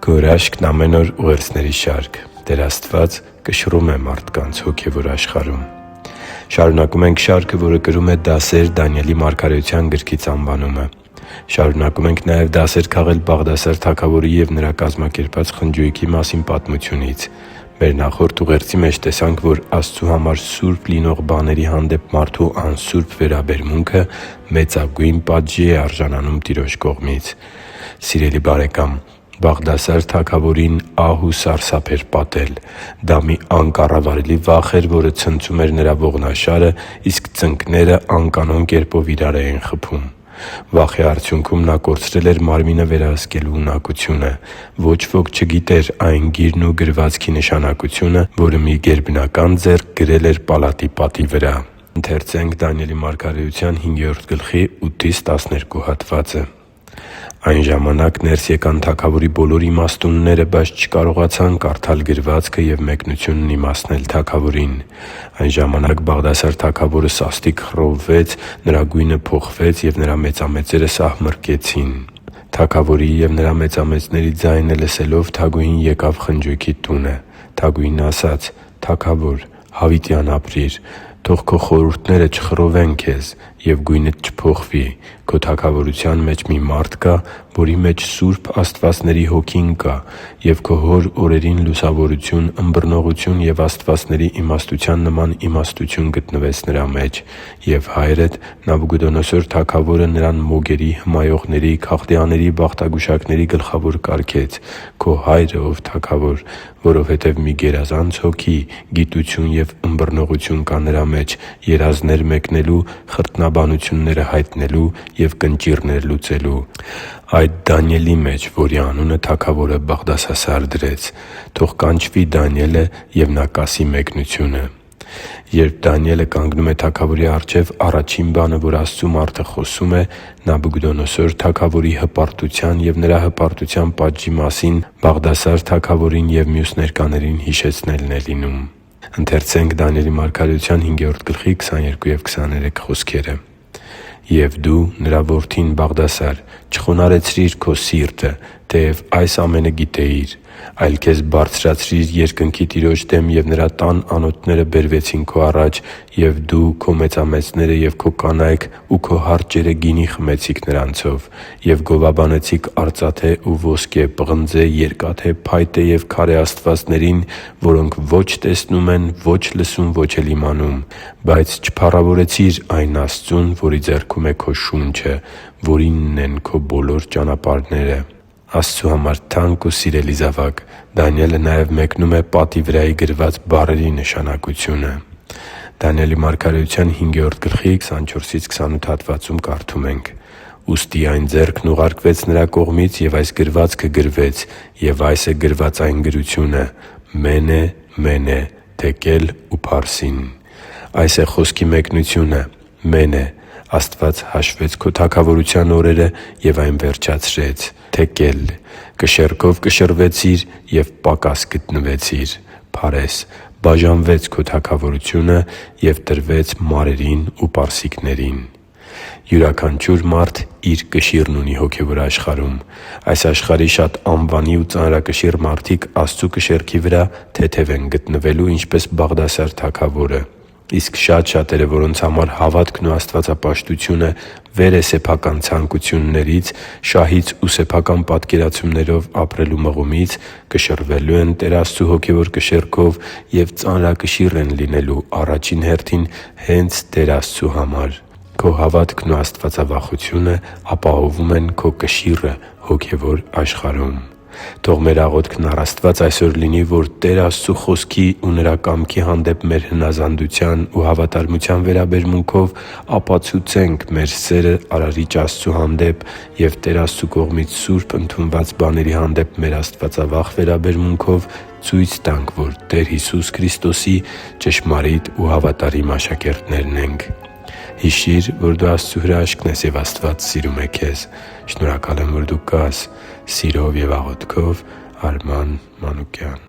Քո հրաշքն ամեն օր ուղերձների շարք։ Տեր Աստված կշռում է մարդկանց հոգևոր աշխարհում։ Շարունակում ենք շարքը, որը կրում է «Դասեր Դանիելի մարգարեության» գրքից անվանումը։ Շարունակում ենք նաև դասեր քաղել Բաղդասար թագավորի և նրա կազմակերպած խնջույքի մասին պատմությունից։ Մեր նախորդ ուղերձի մեջ տեսանք, որ Աստծու համար սուրբ լինող բաների հանդեպ մարդու անսուրբ վերաբերմունքը մեծագույն պատժի է արժանանում Տիրոջ կողմից։ Սիրելի՛ բարեկամ, Բաղդասար թագավորին ահ ու սարսափ էր պատել։ Դա մի անկառավարելի վախ էր, որը ցնցում էր նրա ողնաշարը, իսկ ծնկները անկանոն կերպով իրար էին խփում։ Վախի արդյունքում նա կորցրել էր մարմինը վերահսկելու ունակությունը։ Ոչ ոք չգիտեր այն գիրն ու գրվածքի նշանակությունը, որը մի գերբնական ձեռք գրել էր պալատի պատի վրա։ «Այն ժամանակ ներս եկան թագավորի բոլոր իմաստունները, բայց չկարողացան կարդալ գրվածքը և մեկնությունն իմացնել թագավորին։ Այն ժամանակ Բաղդասար թագավորը սաստիկ խռովվեց, նրա գույնը փոխվեց, և նրա մեծամեծերը սահմռկեցին։ Թագավորի և նրա մեծամեծների ձայնը լսելով թագուհին եկավ խնջույքի տունը։ Թագուհին ասաց. «Թագավոր, հավիտյան ապրի՛ր։ Թող քո խորհուրդները չխռովեն քեզ, և գույնդ չփոխվի։ Քո թագավորության մեջ մի մարդ կա, որի մեջ սուրբ աստվածների Հոգին կա, և քո հոր օրերին լուսավորություն, ըմբռնողություն և աստվածների իմաստության նման իմաստություն գտնվեց նրա մեջ։ Եվ հայրդ Նաբուգոդոնոսոր թագավորը նրան մոգերի, հմայողների, քաղդեաների, բախտագուշակների գլխավոր կարգեց։ Քո հայրը, ով թագավոր, որովհետև մի գերազանց հոգի, գիտություն և ըմբռնողություն կա նրա մեջ՝ երազներ մեկնելու, խրտնաբանությունները հայտնելու և կնճիռներ լուծելու։ Այդ Դանիելի մեջ, որի անունը թագավորը Բաղդասասար դրեց։ Թող կանչվի Դանիելը, և նա կասի մեկնությունը»։ Երբ Դանիելը կանգնում է թագավորի առջև, առաջին բանը, որ Աստծու մարդը խոսում է, Նաբուգոդոնոսոր թագավորի հպարտության և նրա հպարտության պատժի մասին Բաղդասար թագավորին և մյուս ներկաներին հիշեցնելն է լինում։ «Եվ դու, նրա որդին Բաղդասար, չխոնարհեցրիր քո սիրտը, թեև այս ամենը գիտեիր, այլ քեզ բարձրացրիր երկնքի Տիրոջ դեմ, և Նրա տան անոթները բերվեցին քո առաջ, և դու, քո մեծամեծները և քո կանայք ու քո հարճերը գինի խմեցիք նրանցով, և գովաբանեցիք արծաթե ու ոսկե, պղնձե, երկաթե, փայտե և քարե աստվածներին, որոնք ո՛չ տեսնում են, ո՛չ լսում, ո՛չ էլ իմանում։ Բայց չփառավորեցիր այն Աստծուն, որի ձեռքում է քո շունչը, որինն են քո բոլոր ճանապարհները» Աստծու համար թանկ ու սիրելի՛ զավակ, Դանիելը նաև մեկնում է պատի վրայի գրված բառերի նշանակությունը։ Դանիելի մարգարեության 5-րդ գլխի 24-28 հատվածում կարդում ենք. «Ուստի այն ձեռքն ուղարկվեց նրա կողմից, և այս գրվածքը գրվեց, և այս է գրված այն գրությունը. «Մենե, մենե, թեկել ու փարսին»։ Այս է խոսքի մեկնությունը. «Մենե, Աստված հաշվեց քո թագավորության օրերը և այն վերջացրեց»։ «Թեկել, կշեռքով կշռվեցիր և պակաս գտնվեցիր»։ «Փարես, բաժանվեց քո թագավորությունը և տրվեց մարերին ու պարսիկներին»։ Յուրաքանչյուր մարդ իր կշիռն ունի հոգևոր աշխարհում։ Այս աշխարհի շատ անվանի ու ծանրակշիռ մարդիկ Աստծու կշեռքի վրա թեթև են գտնվելու, ինչպես Բաղդասար թագավորը։ Իսկ շատ-շատերը, որոնց համար հավատքն ու աստվածապաշտությունը վեր է սեփական ցանկություններից, շահից ու սեփական պատկերացումներով ապրելու մղումից, կշռվելու են Տեր Աստծու հոգևոր կշեռքով և ծանրակշիռ են լինելու առաջին հերթին հե՛նց Տեր Աստծու համար։ Քո հավատքն ու աստվածավախությունը ապահովում են քո կշիռը հոգևոր աշխարհում։ Թող մեր աղոթքն առ Աստված այսօր լինի, որ Տեր Աստծու Խոսքի ու Նրա կամքի հանդեպ մեր հնազանդության ու հավատարմության վերաբերմունքով ապացուցենք մեր սերը Արարիչ Աստծու հանդեպ և Տեր Աստծու կողմից սուրբ ընդունված բաների հանդեպ մեր աստվածավախ վերաբերմունքով ցույց տանք, որ Տեր Հիսուս Քրիստոսի ճշմարիտ ու հավատարիմ աշակերտներն ենք։ Հիշի՛ր, որ դու Աստծո հրաշքն ես, և Աստված սիրում է քեզ։ Շնորհակալ եմ, որ դու կա՛ս։ Սիրով և աղոթքով, Արման Մանուկյան։